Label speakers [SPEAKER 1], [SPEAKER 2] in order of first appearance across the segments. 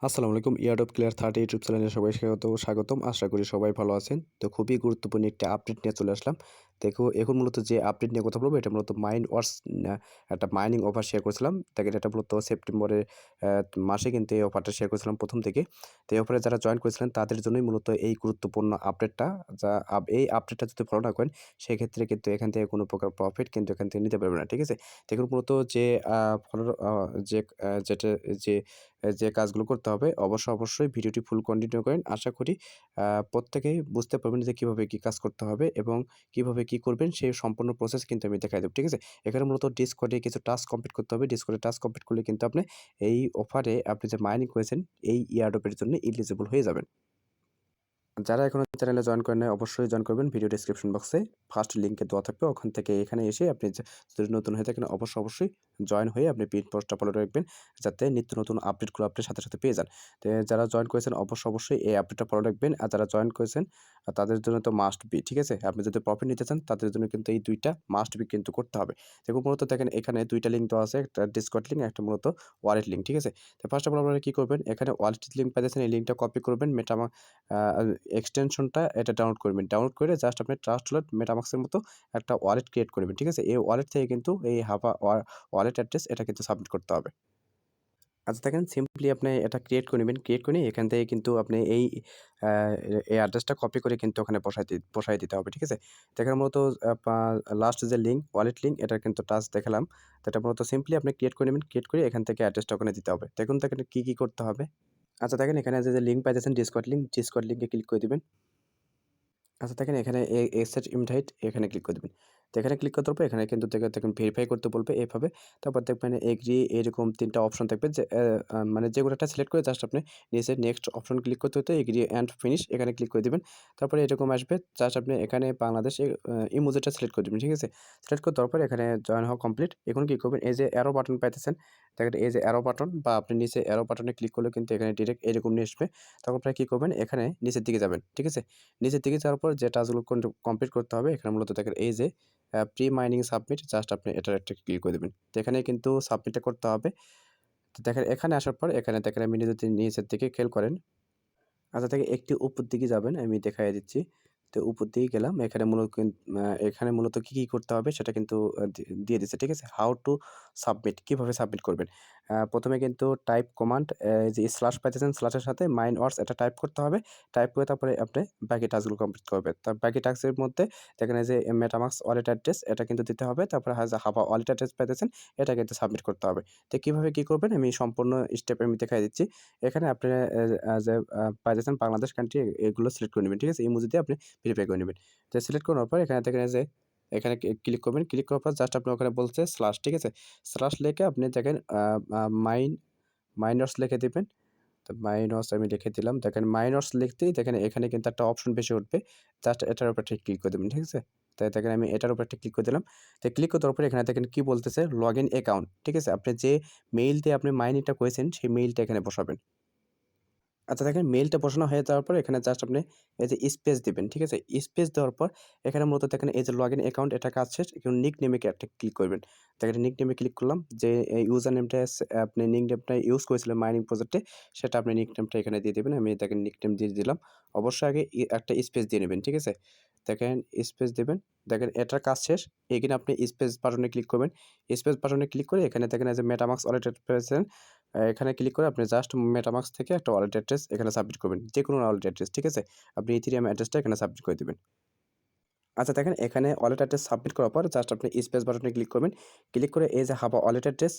[SPEAKER 1] আসসালামু আলাইকুম। ইয়ারডপ clear 30 YouTube চ্যানেলে সবাই স্বাগতম। আশা করি সবাই ভালো আছেন। তো খুবই গুরুত্বপূর্ণ একটি আপডেট নিয়ে চলে আসলাম। দেখো এখন মূলত যে আপডেট নিয়ে কথা বলবো এটা মূলত মাইনওয়ার্স একটা মাইনিং অফার শেয়ার করেছিলাম। দেখেন এটা মূলত সেপ্টেম্বরের মাসে কিন্তু এই অফারটা শেয়ার করেছিলাম ১ম থেকে। তো এই অফারে যারা জয়েন করেছিলেন তাদের জন্যই মূলত এই গুরুত্বপূর্ণ আপডেটটা। এই আপডেটটা যদি ফলো না করেন সেক্ষেত্রে কিন্তু এখান থেকে কোনো প্রকার প্রফিট কিন্তু এখান থেকে নিতে পারবেন না। ঠিক আছে? দেখুন মূলত যে ফলো যে যেটা যে যে কাজগুলো করতে হবে অবশ্যই ভিডিওটি ফুল কন্টিনিউ করেন। আশা করি প্রত্যেকেই বুঝতে পারবেন যে কীভাবে কী কাজ করতে হবে এবং কীভাবে কী করবেন সেই সম্পূর্ণ প্রসেস কিন্তু আমি দেখাই দেব। ঠিক আছে? এখানে মূলত ডিসকর্ডে কিছু টাস্ক কমপ্লিট করতে হবে। ডিসকর্ডে টাস্ক কমপ্লিট করলে কিন্তু আপনি এই অফারে আপনি যে মাইনিং করেছেন এই ইয়ারড্রপের জন্য এলিজিবল হয়ে যাবেন। যারা এখনো চ্যানেলে জয়েন করেন নাই অবশ্যই জয়েন করবেন। ভিডিও ডেসক্রিপশন বক্সে ফার্স্ট লিংকে দেওয়া থাকবে। ওখান থেকে এখানে এসে আপনি যদি নতুন হয়ে থাকেন অবশ্যই জয়েন হয়ে আপনি পিন পোস্টটা ফলো রাখবেন যাতে নিত্য নতুন আপডেটগুলো আপনি সাথে পেয়ে যান। তো যারা জয়েন করেছেন অবশ্যই এই আপডেটটা ফলো রাখবেন। আর যারা জয়েন করেছেন তাদের জন্য তো মাস্ট বি, ঠিক আছে? আপনি যদি প্রফিট নিতে চান তাদের জন্য কিন্তু এই ২ টা মাস্ট বি কিন্তু করতে হবে। দেখুন মূলত দেখেন এখানে ২ টা লিঙ্ক দেওয়া আছে। একটা ডিসকর্ড লিঙ্ক, একটা মূলত ওয়ালেট লিঙ্ক, ঠিক আছে? তো ফার্স্ট অফ অল আপনারা কি করবেন? এখানে ওয়ালেট লিঙ্ক পাইতেছেন, এই লিঙ্কটা কপি করবেন, আ এক্সটেনশনটা এটা ডাউনলোড করবেন। ডাউনলোড করে জাস্ট আপনি ট্রাস্ট ওয়ালেট মেটামাস্কের মতো একটা ওয়ালেট ক্রিয়েট করবেন। ঠিক আছে? এই ওয়ালেট থেকে কিন্তু এই ওয়ালেট অ্যাড্রেস এটা কিন্তু সাবমিট করতে হবে। আচ্ছা দেখেন সিম্পলি আপনি এটা ক্রিয়েট করে নিবেন। ক্রিয়েট করে নিয়ে এখান থেকে কিন্তু আপনি আ এই অ্যাড্রেসটা কপি করে কিন্তু ওখানে বসায় দিতে হবে। ঠিক আছে? তো এখানে মূলত আপা লাস্ট যে লিঙ্ক, ওয়ালেট লিঙ্ক এটার কিন্তু টাস্ক দেখালাম। তো এটা মূলত সিম্পলি আপনি ক্রিয়েট করে নিবেন। ক্রিয়েট করে এখান থেকে অ্যাড্রেসটা ওখানে দিতে হবে। দেখুন কি করতে হবে? আচ্ছা দেখেন এখানে যে লিঙ্ক পাইতেছেন ডিসকর্ড লিঙ্কে ক্লিক করে দিবেন। আচ্ছা দেখেন এখানে এক্সেট ইনভাইট এখানে ক্লিক করে দিবেন। তো এখানে ক্লিক করতে হবে এখানে কিন্তু দেখুন ভেরিফাই করতে বলবে এভাবে। তারপর দেখবেন এগ্রি এরকম ৩ টা অপশন থাকবে যে মানে যেকোনো একটা সিলেক্ট করে জাস্ট আপনি নিচে নেক্সট অপশন ক্লিক করতে হতে এগ্রি অ্যান্ড ফিনিশ এখানে ক্লিক করে দিবেন। তারপরে এরকম আসবে জাস্ট আপনি এখানে বাংলাদেশ ইমোজিটা সিলেক্ট করে দিবেন। ঠিক আছে? সিলেক্ট করে দেওয়ার পর এখানে জয়েন হওয়া কমপ্লিট। এখন কি করবেন এই যে অ্যারো বাটন পাইতেছেন, দেখেন এই যে অ্যারো বাটন বা আপনি নিচে অ্যারো বাটনে ক্লিক করলে কিন্তু এখানে ডিরেক্ট এরকম নিয়ে আসবে। তখন আপনারা কি করবেন এখানে নিচের দিকে যাবেন। ঠিক আছে? নিচের দিকে যাওয়ার পর যে টাস্কগুলো কমপ্লিট করতে হবে এখানে মূলত দেখেন এই যে প্রি মাইনিং সাবমিট জাস্ট আপনি এটার একটা ক্লিক করে দেবেন। তো এখানে কিন্তু সাবমিটটা করতে হবে। তো দেখেন এখানে আসার পর এখানে দেখেন আপনি যদি নিচের দিকে খেয়াল করেন, আচ্ছা থেকে একটু উপর দিকে যাবেন আমি দেখাইয়া দিচ্ছি। তো উপর দিকে গেলাম এখানে মূলত কি করতে হবে সেটা কিন্তু দিয়ে দিচ্ছে। ঠিক আছে? হাউ টু সাবমিট কিভাবে সাবমিট করবেন। ১ম এ কিন্তু টাইপ কমান্ড যে স্ল্যাশ পাইতেছেন স্ল্যাশের সাথে মাইনওয়ার্স এটা টাইপ করতে হবে। টাইপ করে তারপরে আপনি বাকি টাস্কগুলো কমপ্লিট করবেন। তার বাকি টাস্কের মধ্যে দেখেন এই যে মেটামাস্ক ওয়ালেট অ্যাড্রেস এটা কিন্তু দিতে হবে। তারপরে হাবা ওয়ালেট অ্যাড্রেস পাইতেছেন এটা কিন্তু সাবমিট করতে হবে। তো কিভাবে কি করবেন আমি সম্পূর্ণ স্টেপ আমি দেখাই দিচ্ছি। এখানে আপনি পাইতেছেন বাংলাদেশ কান্ট্রি এগুলো সিলেক্ট করে নিবেন। ঠিক আছে? ইমোজি দিয়ে আপনি ভেরিফাই করে নিবেন। তো সিলেক্ট করার পর এখানে দেখেন এই যে এখানে ক্লিক করবেন। ক্লিক করার পর জাস্ট আপনি ওখানে বলছে স্ল্যাশ, ঠিক আছে? স্ল্যাশ লিখে আপনি দেখেন আ আ মাইন মাইনস লিখে দিবেন। তো মাইনস আমি লিখে দিলাম। দেখেন মাইনস লিখতেই দেখেন এখানে কিন্তু একটা অপশন ভেসে উঠবে। জাস্ট এটার উপর ক্লিক করে দিবেন। ঠিক আছে? তাই দেখেন আমি এটার উপর ক্লিক করে দিলাম। তো ক্লিক করে দেওয়ার পরে এখানে দেখেন কি বলতেছে লগইন অ্যাকাউন্ট। ঠিক আছে? আপনি যে মেইল দিয়ে আপনি মাইনিংটা করেছেন সেই মেইলটা এখানে বসাবেন। আচ্ছা দেখেন মেইলটা বসানো হয়ে যাওয়ার পর এখানে জাস্ট আপনি এই যে স্পেস দিবেন। ঠিক আছে? স্পেস দেওয়ার পর এখানে মূলত দেখেন এই যে লগইন অ্যাকাউন্ট এটা কাজ শেষ। এখন নিকনেমে একটা ক্লিক করবেন। দেখেন নিকনেমে ক্লিক করলাম যে এই ইউজার নেমটা আপনি নিকনেমটা ইউজ করেছিলেন মাইনিং প্রজেক্টে সেটা আপনি নিকনেমটা এখানে দিয়ে দিবেন। আমি দেখেন নিকনেম দিয়ে দিলাম। অবশ্যই আগে একটা স্পেস দিয়ে নেবেন। ঠিক আছে? দেখেন স্পেস দিবেন। দেখেন এটার কাজ শেষ। এখানে আপনি স্পেস বাটনে ক্লিক করবেন। স্পেস বাটনে ক্লিক করে এখানে দেখেন এই যে মেটামাস্ক ওয়ালেট পেয়েছেন। এখানে ক্লিক করে আপনি জাস্ট মেটামাস্ক থেকে একটা ওয়ালেট অ্যাড্রেস এখানে সাবমিট করবেন। যেকোনো ওয়ালেট অ্যাড্রেস, ঠিক আছে? আপনি ইথেরিয়াম অ্যাড্রেসটা এখানে সাবমিট করে দিবেন। আচ্ছা দেখেন এখানে ওয়ালেট অ্যাড্রেস সাবমিট করার পর জাস্ট আপনি স্পেস বাটনে ক্লিক করবেন। ক্লিক করে এই যে হাবা ওয়ালেট অ্যাড্রেস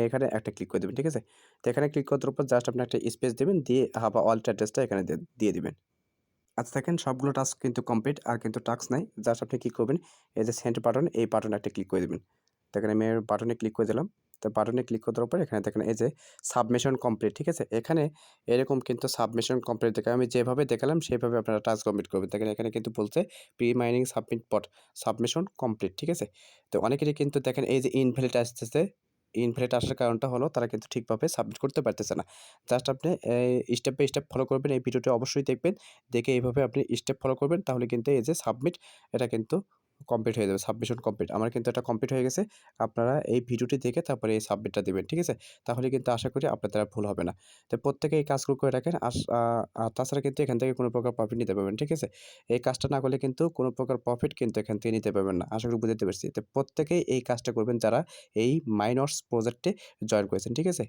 [SPEAKER 1] এখানে একটা ক্লিক করে দিবেন। ঠিক আছে? তো এখানে ক্লিক করার পর জাস্ট আপনি একটা স্পেস দিবেন, দিয়ে হাবা ওয়ালেট অ্যাড্রেসটা এখানে দিয়ে দিবেন। আচ্ছা দেখেন সবগুলো টাস্ক কিন্তু কমপ্লিট আর কিন্তু টাস্ক নাই। জাস্ট আপনি কি করবেন এই যে সেন্ড বাটন এই বাটনে একটা ক্লিক করে দিবেন। দেখেন আমি বাটনে ক্লিক করে দিলাম। তো বাটনে ক্লিক করে দেওয়ার পর এখানে দেখেন এই যে সাবমিশন কমপ্লিট, ঠিক আছে? এখানে এরকম কিন্তু সাবমিশন কমপ্লিট দেখায়। আমি যেভাবে দেখালাম সেভাবে আপনারা টাস্ক কমপ্লিট করবেন। দেখেন এখানে কিন্তু বলছে প্রি মাইনিং সাবমিট পট সাবমিশন কমপ্লিট, ঠিক আছে? তো অনেকেরই কিন্তু দেখেন এই যে ইনভ্যালিড আসতেছে। ইনভ্যালিড আসার কারণটা হলো তারা কিন্তু ঠিকভাবে সাবমিট করতে পারতেছে না। জাস্ট আপনি স্টেপ বাই স্টেপ ফলো করবেন। এই ভিডিওটি অবশ্যই দেখবেন। দেখে এইভাবে আপনি স্টেপ ফলো করবেন তাহলে কিন্তু এই যে সাবমিট এটা কিন্তু কমপ্লিট হয়ে যাবে, সাবমিশন কমপ্লিট। আমার কিন্তু এটা কমপ্লিট হয়ে গেছে। আপনারা এই ভিডিওটি দেখে তারপরে এই সাবমিটটা দিবেন, ঠিক আছে? তাহলে কিন্তু আশা করি আপনাদের আর ভুল হবে না। তো প্রত্যেকে এই কাজগুলো করে রাখেন। তাছাড়া কিন্তু এখান থেকে কোনো প্রকার প্রফিট নিতে পারবেন, ঠিক আছে? এই কাজটা না করলে কিন্তু কোনো প্রকার প্রফিট কিন্তু এখান থেকে নিতে পারবেন না। আশা করি বুঝাতে পারছি। তো প্রত্যেকেই এই কাজটা করবেন যারা এই মাইনওয়ার্স প্রজেক্টে জয়েন করেছেন, ঠিক আছে?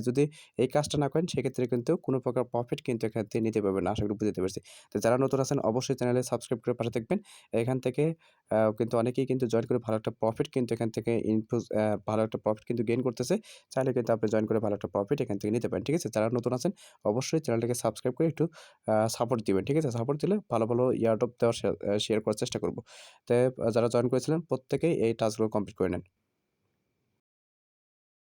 [SPEAKER 1] যদি এই কাজটা না করেন সেক্ষেত্রে কিন্তু কোনো প্রকার প্রফিট কিন্তু এখান থেকে নিতে পারবেন না। আশা করি বুঝাতে পারছি। তো যারা নতুন আছেন অবশ্যই চ্যানেলে সাবস্ক্রাইব করে পাশে থাকবেন। এখান থেকে কিন্তু অনেকেই কিন্তু জয়েন করে ভালো একটা প্রফিট কিন্তু এখান থেকে ভালো একটা প্রফিট কিন্তু গেইন করতেছে। চাইলে কিন্তু আপনি জয়েন করে ভালো একটা প্রফিট এখান থেকে নিতে পারেন। ঠিক আছে? যারা নতুন আছেন অবশ্যই চ্যানেলটাকে সাবস্ক্রাইব করে একটু সাপোর্ট দিবেন। ঠিক আছে? সাপোর্ট দিলে ভালো, ভালো এয়ারড্রপ দেওয়ার শেয়ার করার চেষ্টা করব। যারা জয়েন করেছিলেন প্রত্যেকেই এই টাস্কগুলো কমপ্লিট করে নেন।